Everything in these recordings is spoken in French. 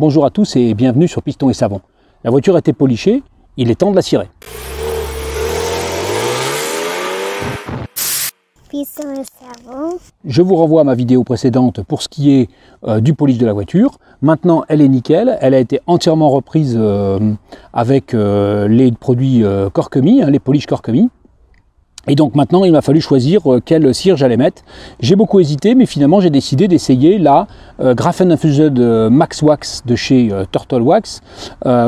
Bonjour à tous et bienvenue sur Piston et Savon. La voiture a été polichée, il est temps de la cirer. Piston et Savon. Je vous renvoie à ma vidéo précédente pour ce qui est du polish de la voiture. Maintenant, elle est nickel, elle a été entièrement reprise avec les produits Corkemi, les polish Corkemi. Et donc maintenant, il m'a fallu choisir quelle cire j'allais mettre. J'ai beaucoup hésité, mais finalement, j'ai décidé d'essayer la Grafen Infused Max Wax de chez Turtle Wax.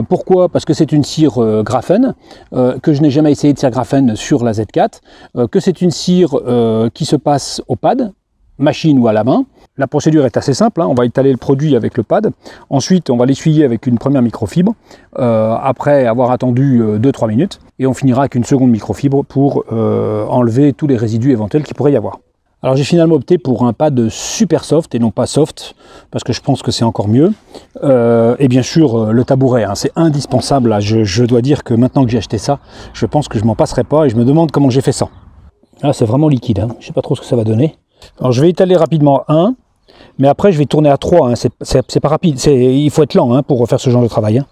Pourquoi? Parce que c'est une cire Grafen, que je n'ai jamais essayé de cire Grafen sur la Z4, que c'est une cire qui se passe au pad, machine ou à la main. La procédure est assez simple, on va étaler le produit avec le pad, ensuite on va l'essuyer avec une première microfibre, après avoir attendu 2-3 minutes, et on finira avec une seconde microfibre pour enlever tous les résidus éventuels qu'il pourrait y avoir. Alors j'ai finalement opté pour un pad super soft et non pas soft, parce que je pense que c'est encore mieux. Et bien sûr le tabouret, c'est indispensable, là. Je dois dire que maintenant que j'ai acheté ça, je pense que je m'en passerai pas, et je me demande comment j'ai fait ça. Là c'est vraiment liquide, je ne sais pas trop ce que ça va donner. Alors je vais étaler rapidement un. Mais après, je vais tourner à 3, c'est pas rapide, il faut être lent pour faire ce genre de travail.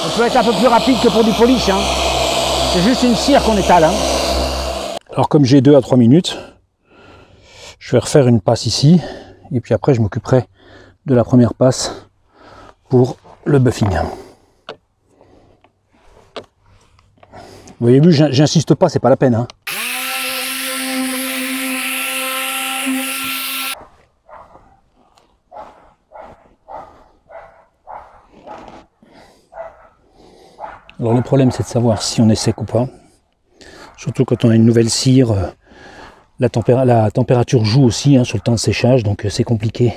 On peut être un peu plus rapide que pour du polish, c'est juste une cire qu'on étale. Alors comme j'ai 2 à 3 minutes, je vais refaire une passe ici, et puis après je m'occuperai de la première passe pour le buffing. Vous avez vu, j'insiste pas, c'est pas la peine. Alors le problème c'est de savoir si on est sec ou pas. Surtout quand on a une nouvelle cire, la température joue aussi sur le temps de séchage, donc c'est compliqué.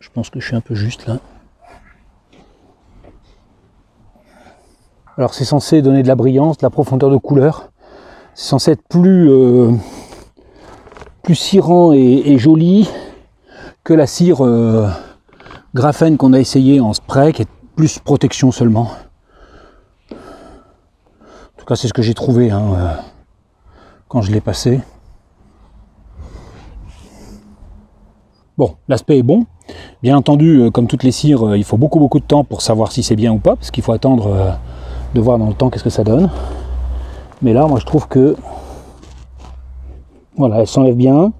Je pense que je suis un peu juste là. Alors c'est censé donner de la brillance, de la profondeur de couleur. C'est censé être plus cirant et joli que la cire Grafen qu'on a essayé en spray, qui est plus protection seulement. En tout cas, c'est ce que j'ai trouvé quand je l'ai passé. Bon, l'aspect est bon. Bien entendu, comme toutes les cires, il faut beaucoup de temps pour savoir si c'est bien ou pas, parce qu'il faut attendre de voir dans le temps qu'est-ce que ça donne. Mais là, moi, je trouve que voilà, elle s'enlève bien.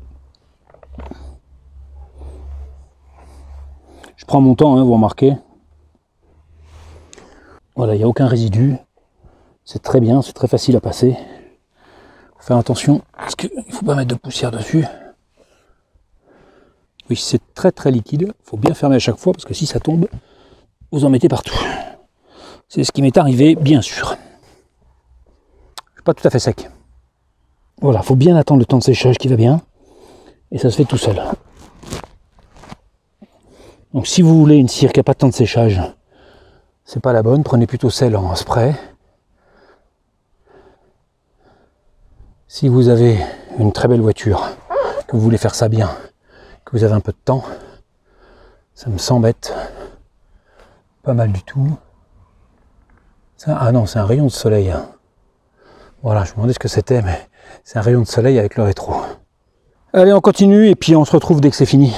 Je prends mon temps, vous remarquez. Voilà, il n'y a aucun résidu. C'est très bien, c'est très facile à passer. Faut faire attention, parce qu'il ne faut pas mettre de poussière dessus. Oui, c'est très liquide. Il faut bien fermer à chaque fois, parce que si ça tombe, vous en mettez partout. C'est ce qui m'est arrivé, bien sûr. Je suis pas tout à fait sec. Voilà, il faut bien attendre le temps de séchage qui va bien. Et ça se fait tout seul. Donc si vous voulez une cire qui n'a pas de temps de séchage, c'est pas la bonne. Prenez plutôt celle en spray. Si vous avez une très belle voiture, que vous voulez faire ça bien, que vous avez un peu de temps, ça me semble être pas mal du tout. Ça, ah non, c'est un rayon de soleil. Voilà, je me demandais ce que c'était, mais c'est un rayon de soleil avec le rétro. Allez, on continue et puis on se retrouve dès que c'est fini.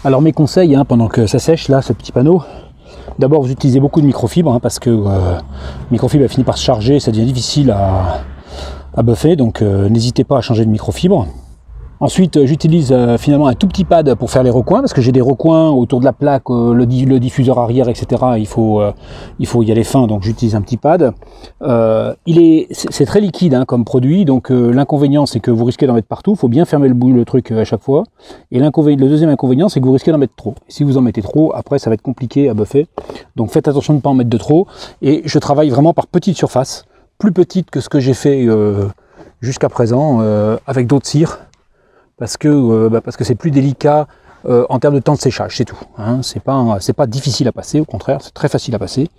Alors mes conseils, pendant que ça sèche, là, ce petit panneau, d'abord vous utilisez beaucoup de microfibre, parce que microfibre a fini par se charger, ça devient difficile à buffer, donc n'hésitez pas à changer de microfibre. Ensuite j'utilise finalement un tout petit pad pour faire les recoins, parce que j'ai des recoins autour de la plaque, le diffuseur arrière, etc. Il faut y aller fin, donc j'utilise un petit pad. C'est très liquide comme produit, donc l'inconvénient c'est que vous risquez d'en mettre partout, il faut bien fermer le truc à chaque fois. Et le deuxième inconvénient c'est que vous risquez d'en mettre trop. Et si vous en mettez trop, après ça va être compliqué à buffer, donc faites attention de ne pas en mettre de trop. Et je travaille vraiment par petites surfaces, plus petites que ce que j'ai fait jusqu'à présent avec d'autres cires. Parce que c'est plus délicat en termes de temps de séchage, c'est tout. C'est pas difficile à passer, au contraire, c'est très facile à passer.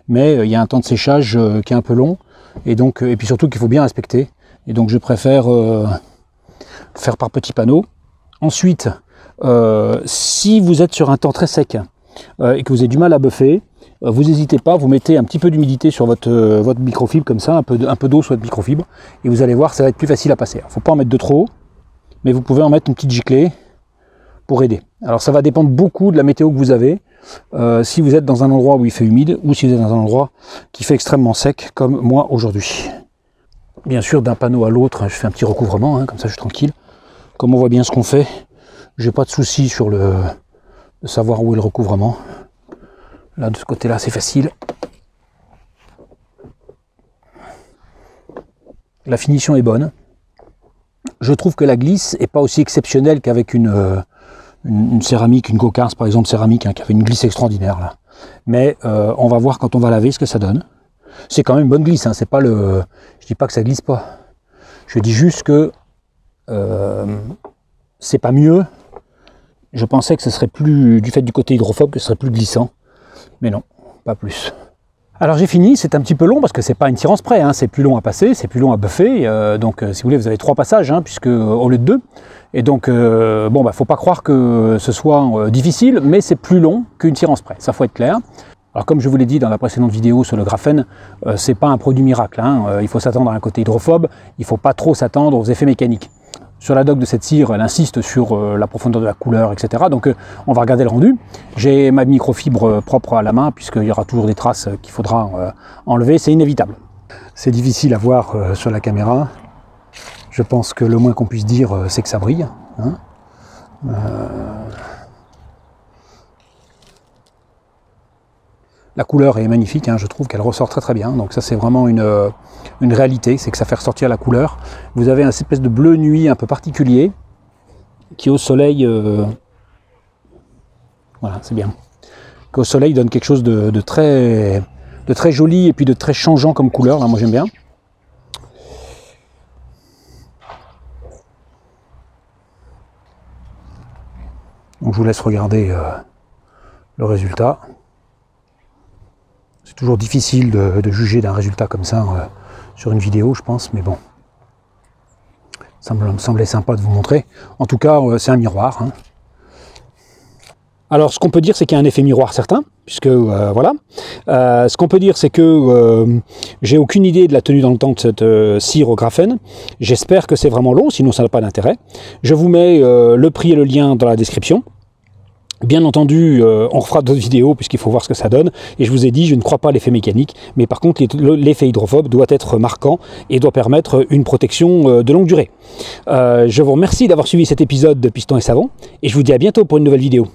Mais il y a un temps de séchage qui est un peu long, et puis surtout qu'il faut bien respecter. Et donc je préfère faire par petits panneaux. Ensuite, si vous êtes sur un temps très sec et que vous avez du mal à buffer, vous n'hésitez pas, vous mettez un petit peu d'humidité sur votre microfibre comme ça, un peu d'eau sur votre microfibre, et vous allez voir, ça va être plus facile à passer. Il ne faut pas en mettre de trop, mais vous pouvez en mettre une petite giclée pour aider. Alors ça va dépendre beaucoup de la météo que vous avez, si vous êtes dans un endroit où il fait humide, ou si vous êtes dans un endroit qui fait extrêmement sec, comme moi aujourd'hui. Bien sûr, d'un panneau à l'autre, je fais un petit recouvrement, hein, comme ça je suis tranquille. Comme on voit bien ce qu'on fait, j'ai pas de souci sur de savoir où est le recouvrement. Là, de ce côté-là, c'est facile. La finition est bonne. Je trouve que la glisse n'est pas aussi exceptionnelle qu'avec une céramique, une cocarde par exemple céramique, hein, qui avait une glisse extraordinaire là. Mais on va voir quand on va laver ce que ça donne. C'est quand même une bonne glisse, hein, c'est pas je dis pas que ça glisse pas. Je dis juste que c'est pas mieux. Je pensais que ce serait plus, du fait du côté hydrophobe, que ce serait plus glissant. Mais non, pas plus. Alors j'ai fini, c'est un petit peu long parce que c'est pas une tirance près, hein, c'est plus long à passer, c'est plus long à buffer. Donc si vous voulez, vous avez 3 passages, hein, puisque au lieu de 2. Et donc, bon, faut pas croire que ce soit difficile, mais c'est plus long qu'une tirance près, ça faut être clair. Alors comme je vous l'ai dit dans la précédente vidéo sur le graphène, c'est pas un produit miracle, hein, il faut s'attendre à un côté hydrophobe, il faut pas trop s'attendre aux effets mécaniques. Sur la doc de cette cire, elle insiste sur la profondeur de la couleur, etc. Donc on va regarder le rendu. J'ai ma microfibre propre à la main, puisqu'il y aura toujours des traces qu'il faudra enlever, c'est inévitable. C'est difficile à voir sur la caméra. Je pense que le moins qu'on puisse dire, c'est que ça brille. Hein. La couleur est magnifique, hein, je trouve qu'elle ressort très très bien, donc ça c'est vraiment une réalité, c'est que ça fait ressortir la couleur. Vous avez une espèce de bleu nuit un peu particulier, qui au soleil, voilà c'est bien, qui au soleil donne quelque chose de très joli et puis de très changeant comme couleur, là moi j'aime bien. Donc je vous laisse regarder le résultat. C'est toujours difficile de juger d'un résultat comme ça sur une vidéo, je pense, mais bon. Ça me semblait sympa de vous montrer. En tout cas, c'est un miroir. Hein. Alors, ce qu'on peut dire, c'est qu'il y a un effet miroir certain, puisque, voilà. Ce qu'on peut dire, c'est que j'ai aucune idée de la tenue dans le temps de cette cire au graphène. J'espère que c'est vraiment long, sinon ça n'a pas d'intérêt. Je vous mets le prix et le lien dans la description. Bien entendu, on refera d'autres vidéos puisqu'il faut voir ce que ça donne. Et je vous ai dit, je ne crois pas à l'effet mécanique, mais par contre, l'effet hydrophobe doit être marquant et doit permettre une protection de longue durée. Je vous remercie d'avoir suivi cet épisode de Piston et Savon et je vous dis à bientôt pour une nouvelle vidéo.